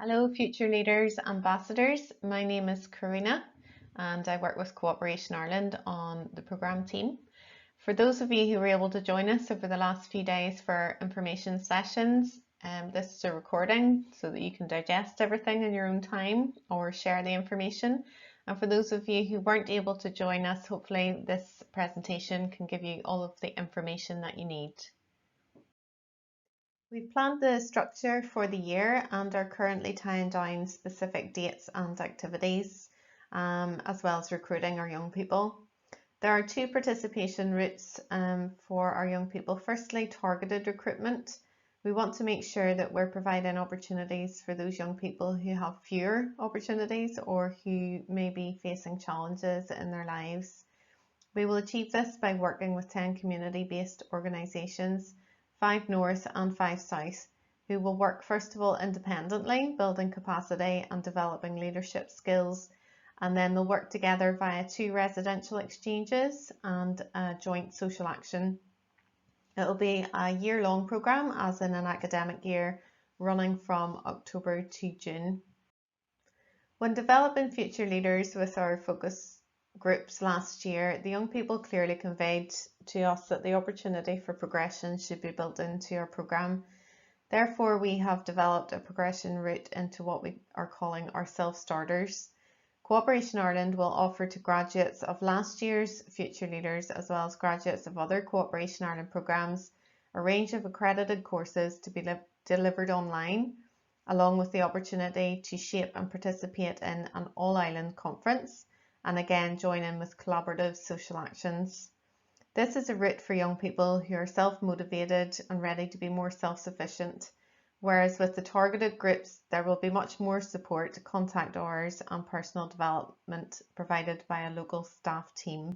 Hello, future leaders, ambassadors. My name is Karina and I work with Cooperation Ireland on the programme team. For those of you who were able to join us over the last few days for information sessions, this is a recording so that you can digest everything in your own time or share the information. And for those of you who weren't able to join us, hopefully this presentation can give you all of the information that you need. We've planned the structure for the year and are currently tying down specific dates and activities, as well as recruiting our young people. There are two participation routes for our young people. Firstly, targeted recruitment. We want to make sure that we're providing opportunities for those young people who have fewer opportunities or who may be facing challenges in their lives. We will achieve this by working with 10 community-based organisations, 5 North and 5 South, who will work first of all independently, building capacity and developing leadership skills, and then they'll work together via 2 residential exchanges and a joint social action. It'll be a year-long programme, as in an academic year, running from October to June. When developing future leaders with our focus groups last year, the young people clearly conveyed to us that the opportunity for progression should be built into our programme. Therefore, we have developed a progression route into what we are calling our self-starters. Cooperation Ireland will offer to graduates of last year's future leaders, as well as graduates of other Cooperation Ireland programmes, a range of accredited courses to be delivered online, along with the opportunity to shape and participate in an all-island conference, and again join in with collaborative social actions. This is a route for young people who are self-motivated and ready to be more self-sufficient, whereas with the targeted groups there will be much more support, contact hours and personal development provided by a local staff team.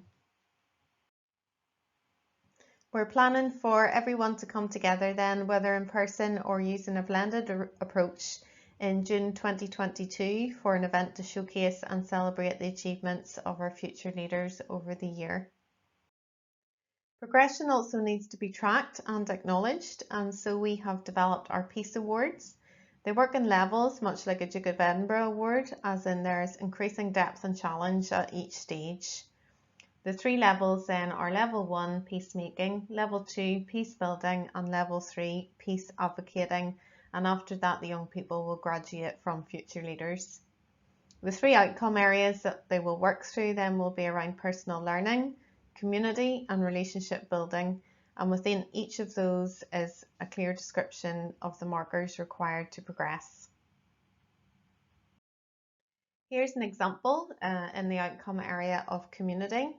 We're planning for everyone to come together then, whether in person or using a blended approach, in June 2022 for an event to showcase and celebrate the achievements of our future leaders over the year. Progression also needs to be tracked and acknowledged, and so we have developed our Peace Awards. They work in levels, much like a Duke of Edinburgh Award, as in there's increasing depth and challenge at each stage. The 3 levels then are Level 1, Peacemaking, Level 2, Peace Building, and Level 3, Peace Advocating, and after that the young people will graduate from future leaders. The 3 outcome areas that they will work through then will be around personal learning, community and relationship building, and within each of those is a clear description of the markers required to progress. Here's an example in the outcome area of community.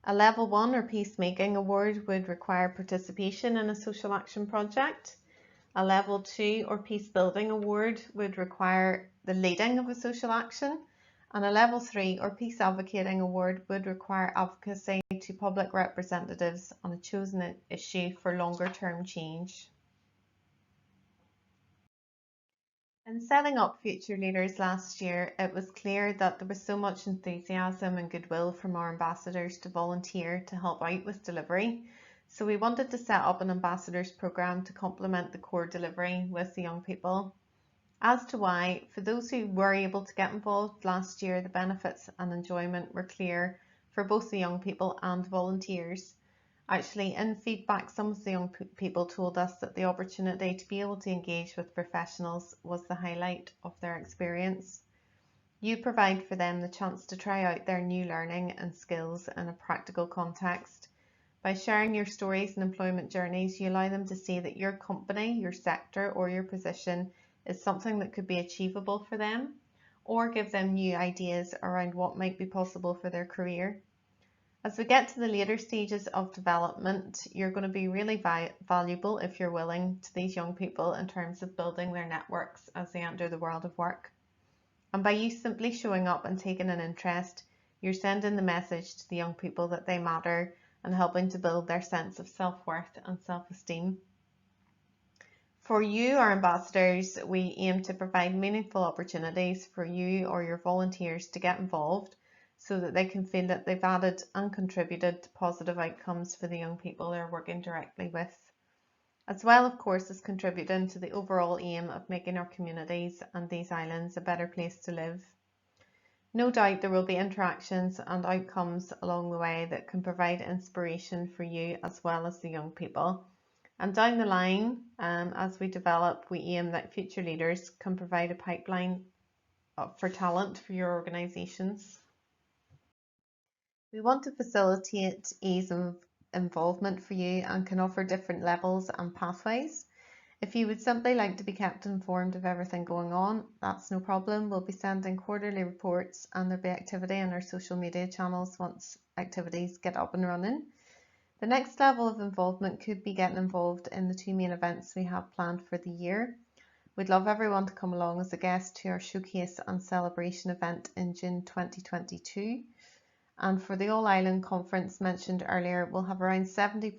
A Level 1 or Peacemaking Award would require participation in a social action project. A Level 2 or Peace Building Award would require the leading of a social action, and a Level 3 or Peace Advocating Award would require advocacy to public representatives on a chosen issue for longer term change. In setting up future leaders last year, it was clear that there was so much enthusiasm and goodwill from our ambassadors to volunteer to help out with delivery. So we wanted to set up an ambassadors programme to complement the core delivery with the young people. As to why, for those who were able to get involved last year, the benefits and enjoyment were clear for both the young people and volunteers. Actually, in feedback, some of the young people told us that the opportunity to be able to engage with professionals was the highlight of their experience. You provide for them the chance to try out their new learning and skills in a practical context. By sharing your stories and employment journeys, you allow them to see that your company, your sector, or your position is something that could be achievable for them, or give them new ideas around what might be possible for their career. As we get to the later stages of development, you're going to be really valuable if you're willing to these young people in terms of building their networks as they enter the world of work. And by you simply showing up and taking an interest, you're sending the message to the young people that they matter and helping to build their sense of self-worth and self-esteem. For you, our ambassadors, we aim to provide meaningful opportunities for you or your volunteers to get involved so that they can feel that they've added and contributed to positive outcomes for the young people they're working directly with. as well, of course, as contributing to the overall aim of making our communities and these islands a better place to live. No doubt there will be interactions and outcomes along the way that can provide inspiration for you as well as the young people. And down the line, as we develop, we aim that future leaders can provide a pipeline for talent for your organisations. We want to facilitate ease of involvement for you and can offer different levels and pathways. If you would simply like to be kept informed of everything going on, that's no problem. We'll be sending quarterly reports and there'll be activity on our social media channels once activities get up and running. The next level of involvement could be getting involved in the two main events we have planned for the year. We'd love everyone to come along as a guest to our showcase and celebration event in June 2022. And for the All Island Conference mentioned earlier, we'll have around 70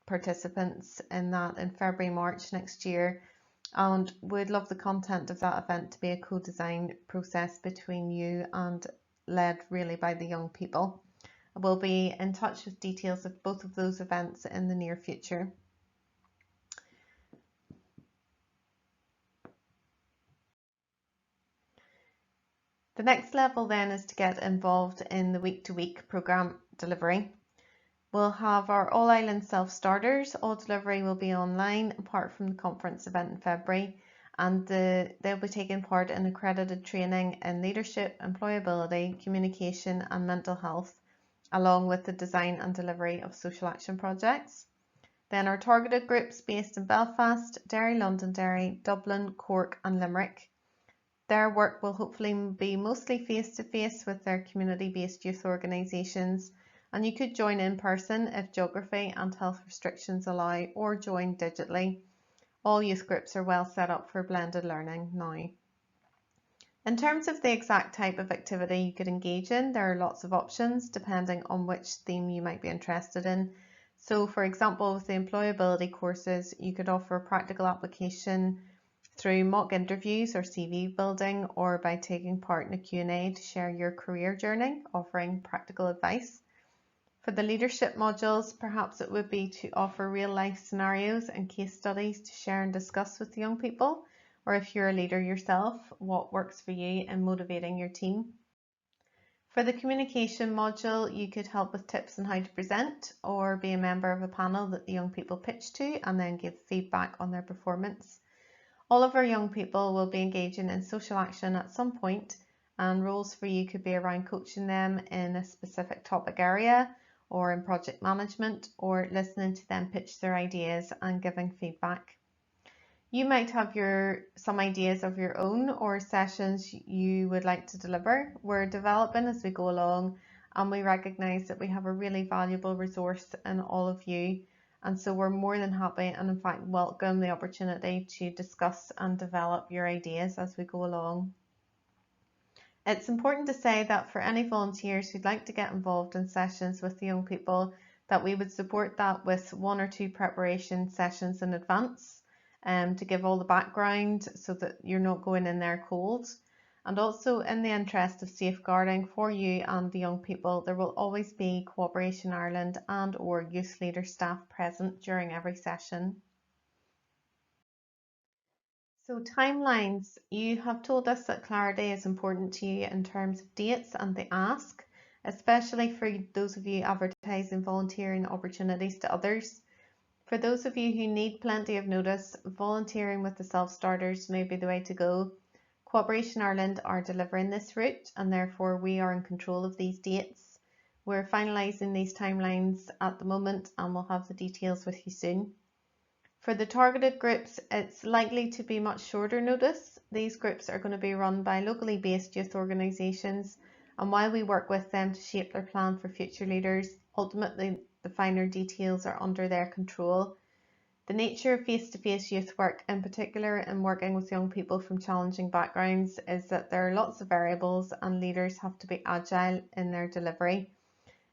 participants in that in February, March next year, and we'd love the content of that event to be a co-design process between you and led really by the young people. We'll be in touch with details of both of those events in the near future. The next level then is to get involved in the week-to-week programme delivery. We'll have our All Island Self-Starters. All delivery will be online apart from the conference event in February, and they'll be taking part in accredited training in leadership, employability, communication and mental health, along with the design and delivery of social action projects. Then our targeted groups based in Belfast, Derry, Londonderry, Dublin, Cork and Limerick. Their work will hopefully be mostly face-to-face with their community-based youth organisations, and you could join in person if geography and health restrictions allow, or join digitally. All youth groups are well set up for blended learning now. In terms of the exact type of activity you could engage in, there are lots of options depending on which theme you might be interested in. So for example, with the employability courses, you could offer practical application through mock interviews or CV building, or by taking part in a Q&A to share your career journey, offering practical advice. For the leadership modules, perhaps it would be to offer real life scenarios and case studies to share and discuss with young people, or if you're a leader yourself, what works for you in motivating your team. For the communication module, you could help with tips on how to present, or be a member of a panel that the young people pitch to and then give feedback on their performance. All of our young people will be engaging in social action at some point, and roles for you could be around coaching them in a specific topic area, or in project management, or listening to them pitch their ideas and giving feedback. You might have some ideas of your own or sessions you would like to deliver. We're developing as we go along, and we recognise that we have a really valuable resource in all of you, and so we're more than happy and in fact welcome the opportunity to discuss and develop your ideas as we go along. It's important to say that for any volunteers who'd like to get involved in sessions with the young people, that we would support that with 1 or 2 preparation sessions in advance to give all the background so that you're not going in there cold. And also, in the interest of safeguarding for you and the young people, there will always be Cooperation Ireland and or youth leader staff present during every session. So timelines, you have told us that clarity is important to you in terms of dates and the ask, especially for those of you advertising volunteering opportunities to others. For those of you who need plenty of notice, volunteering with the self-starters may be the way to go. Cooperation Ireland are delivering this route, and therefore we are in control of these dates. We're finalising these timelines at the moment and we'll have the details with you soon. For the targeted groups, it's likely to be much shorter notice. These groups are going to be run by locally based youth organisations, and while we work with them to shape their plan for future leaders, ultimately the finer details are under their control. The nature of face-to-face youth work, in particular in working with young people from challenging backgrounds, is that there are lots of variables and leaders have to be agile in their delivery.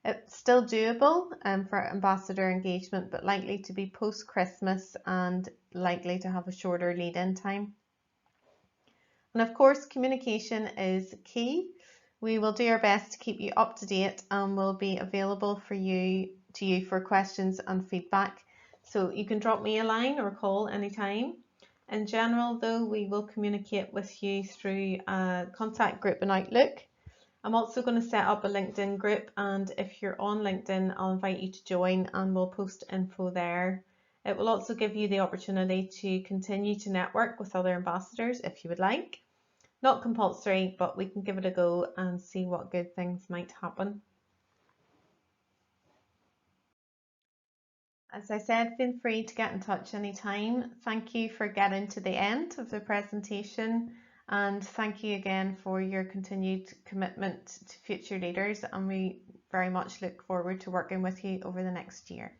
It's still doable for ambassador engagement, but likely to be post-Christmas and likely to have a shorter lead-in time. And of course, communication is key. We will do our best to keep you up to date and will be available to you for questions and feedback. So you can drop me a line or call anytime. In general, though, we will communicate with you through a contact group in Outlook. I'm also going to set up a LinkedIn group, and if you're on LinkedIn, I'll invite you to join and we'll post info there. It will also give you the opportunity to continue to network with other ambassadors if you would like. Not compulsory, but we can give it a go and see what good things might happen. As I said, feel free to get in touch anytime. Thank you for getting to the end of the presentation, and thank you again for your continued commitment to future leaders, and we very much look forward to working with you over the next year.